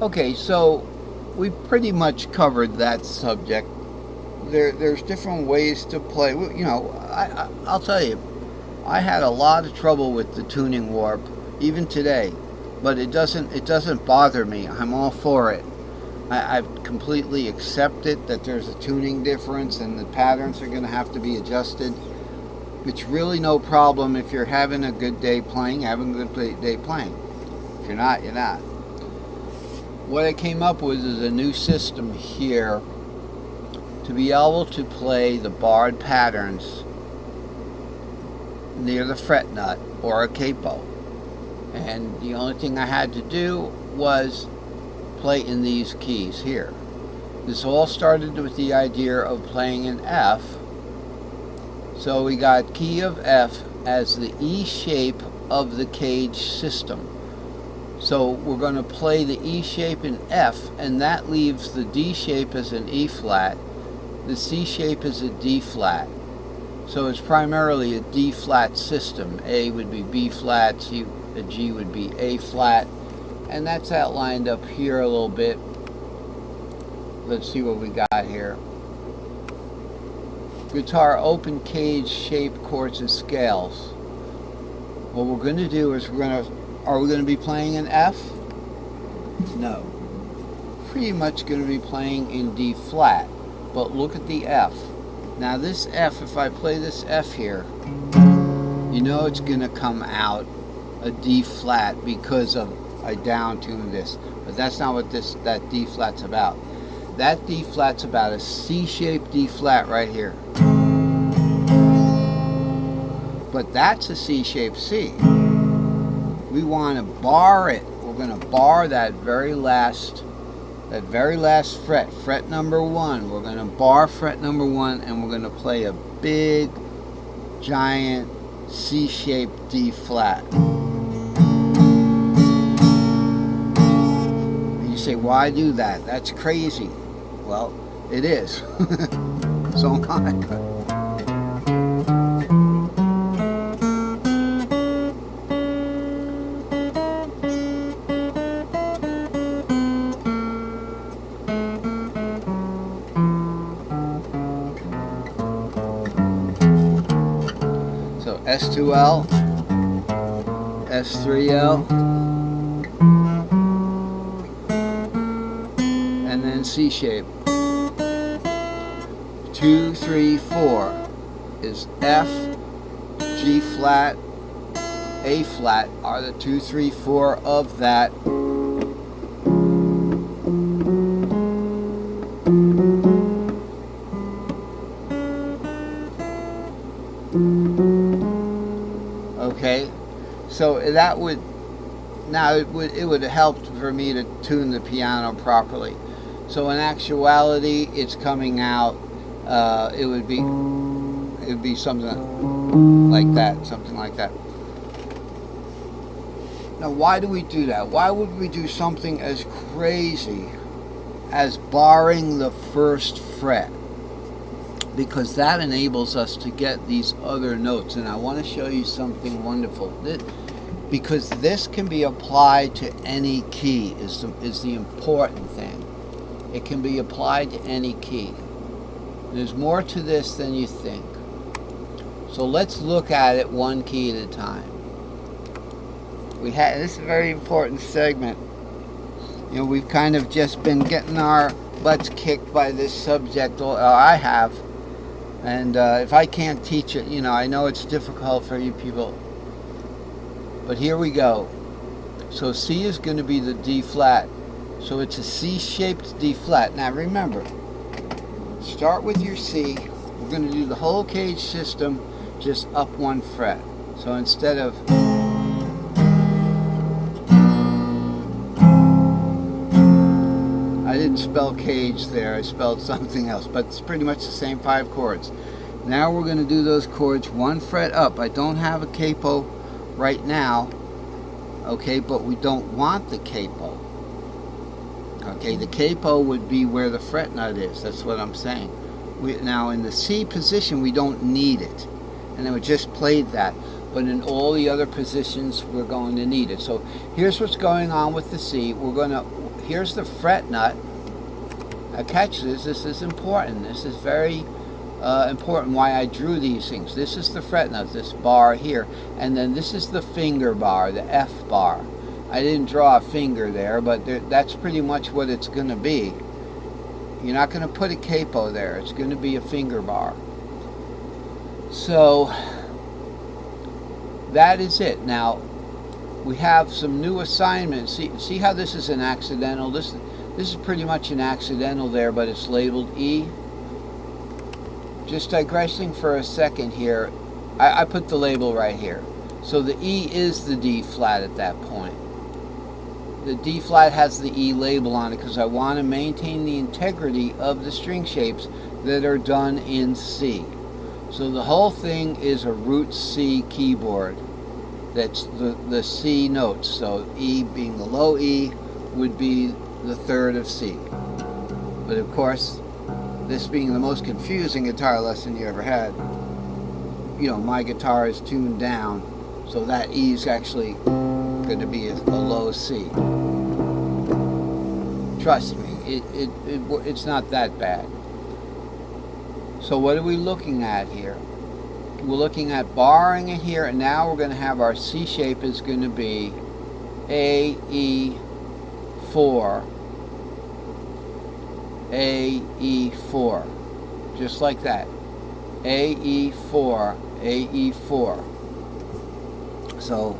Okay, so we pretty much covered that subject. There's different ways to play. You know, I'll tell you, I had a lot of trouble with the tuning warp, even today, but it doesn't bother me. I'm all for it. I've completely accepted that there's a tuning difference and the patterns are going to have to be adjusted. It's really no problem if you're having a good day playing, having a good day playing. If you're not, you're not. What I came up with is a new system here to be able to play the barred patterns near the fret nut or a capo. And the only thing I had to do was play in these keys here. This all started with the idea of playing an F. So we got key of F as the E shape of the cage system. So we're going to play the E shape in F, and that leaves the D shape as an E flat, the C shape as a D flat. So it's primarily a D flat system. A would be B flat, G would be A flat, and that's outlined up here a little bit. Let's see what we got here. Guitar open cage shape chords and scales. What we're going to do is are we going to be playing an F? No. Pretty much going to be playing in D flat. But look at the F. Now this F, if I play this F here, you know it's going to come out a D flat because of I down tuned this. But that's not what that D flat's about. That D flat's about a C-shaped D flat right here. But that's a C-shaped C. We want to bar it. We're going to bar that very last fret, fret number 1. We're going to bar fret number 1, and we're going to play a big, giant C-shaped D flat. And you say, why do that? That's crazy. Well, it is. So am I. So S2L, S3L, and then C shape. 2, 3, 4 is F, G flat, A flat are the 2, 3, 4 of that. Okay, so that would it would have helped for me to tune the piano properly. So in actuality, it's coming out. It would be something like that. Now, why do we do that? Why would we do something as crazy as barring the first fret? Because that enables us to get these other notes, and I want to show you something wonderful. Because this can be applied to any key is the important thing. It can be applied to any key. There's more to this than you think. So let's look at it one key at a time. This is a very important segment. You know, we've kind of just been getting our butts kicked by this subject, or I have. And if I can't teach it, you know, I know it's difficult for you people. But here we go. So C is going to be the D flat. So it's a C-shaped D flat. Now remember, start with your C. We're going to do the whole cage system just up 1 fret. So instead of I didn't spell cage there, I spelled something else, but it's pretty much the same 5 chords. Now we're going to do those chords 1 fret up. I don't have a capo right now, okay, but we don't want the capo. Okay, the capo would be where the fret nut is. That's what I'm saying. Now in the C position, we don't need it, and then we just played that. but in all the other positions we're going to need it. So here's what's going on with the C. Here's the fret nut. Now catch this. This is important. This is very important why I drew these things. This is the fret nut, this bar here, and then this is the finger bar, the F bar. I didn't draw a finger there, but that's pretty much what it's going to be. You're not going to put a capo there. It's going to be a finger bar. So that is it. Now we have some new assignments. See how this is an accidental? This is pretty much an accidental there, but it's labeled E. Just digressing for a second here, I put the label right here. So the E is the D flat at that point. The D flat has the E label on it because I want to maintain the integrity of the string shapes that are done in C. So the whole thing is a root C keyboard. That's the C notes. So E being the low E would be the third of C. But of course, this being the most confusing guitar lesson you ever had, you know, my guitar is tuned down, so that E is actually going to be a low C. Trust me, it's not that bad. So what are we looking at here? We're looking at barring it here, and now we're going to have our C shape is going to be A, E, 4, A, E, 4. Just like that. A, E, 4, A, E, 4. So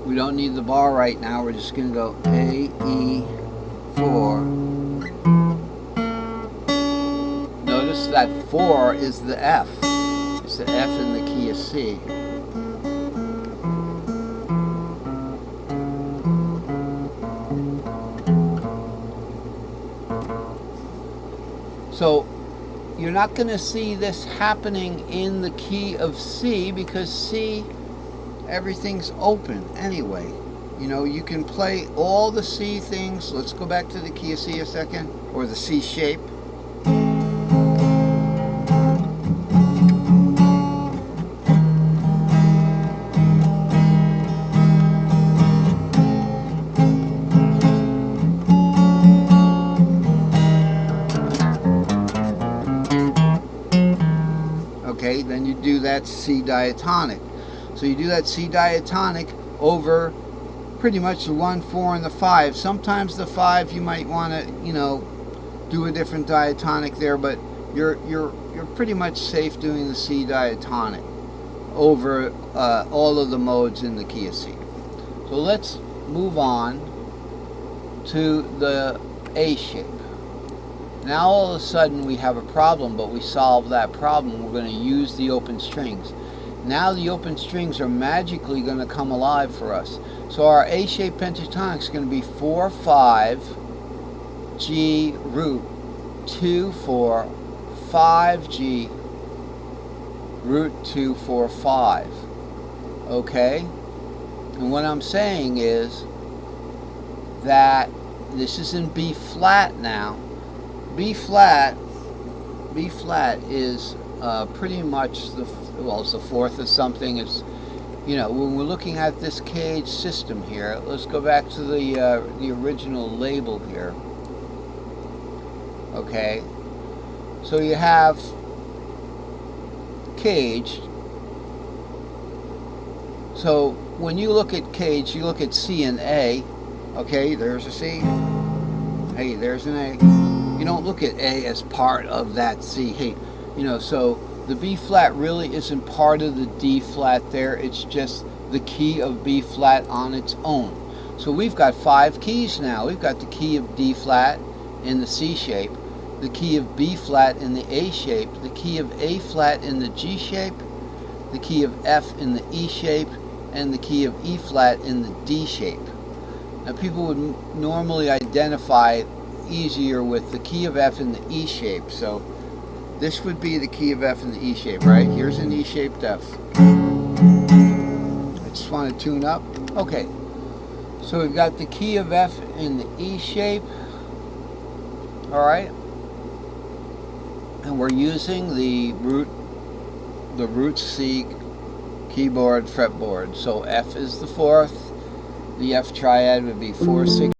we don't need the bar right now. We're just going to go A, E, 4. Notice that 4 is the F. It's the F in the key of C. So you're not going to see this happening in the key of C because C, everything's open anyway. You know, you can play all the C things. Let's go back to the key of C a second, or the C shape. Okay, then you do that C diatonic. So you do that C diatonic over pretty much the 1, 4, and the 5. Sometimes the 5 you might want to, you know, do a different diatonic there, but you're pretty much safe doing the C diatonic over all of the modes in the key of C. So let's move on to the A shape. Now all of a sudden we have a problem, but we solve that problem. We're going to use the open strings. Now the open strings are magically going to come alive for us. So our A shape pentatonic is going to be 4, 5, G, root, 2, 4, 5, G, root, 2, 4, 5. Okay? And what I'm saying is that this is in B flat now. B flat is pretty much it's the fourth of something. It's, you know, when we're looking at this cage system here, let's go back to the original label here. Okay, so you have caged. So when you look at cage, you look at C and A. Okay, there's a C. Hey, there's an A. You don't look at A as part of that C. Hey, you know, so the B flat really isn't part of the D flat there. It's just the key of B flat on its own. So we've got 5 keys now. We've got the key of D flat in the C shape, the key of B flat in the A shape, the key of A flat in the G shape, the key of F in the E shape, and the key of E flat in the D shape. Now people would normally identify easier with the key of F in the E shape. So this would be the key of F in the E shape, right? Here's an E-shaped F. I just want to tune up. Okay, so we've got the key of F in the E shape. All right, and we're using the root C keyboard fretboard. So F is the fourth. The F triad would be 4, 6,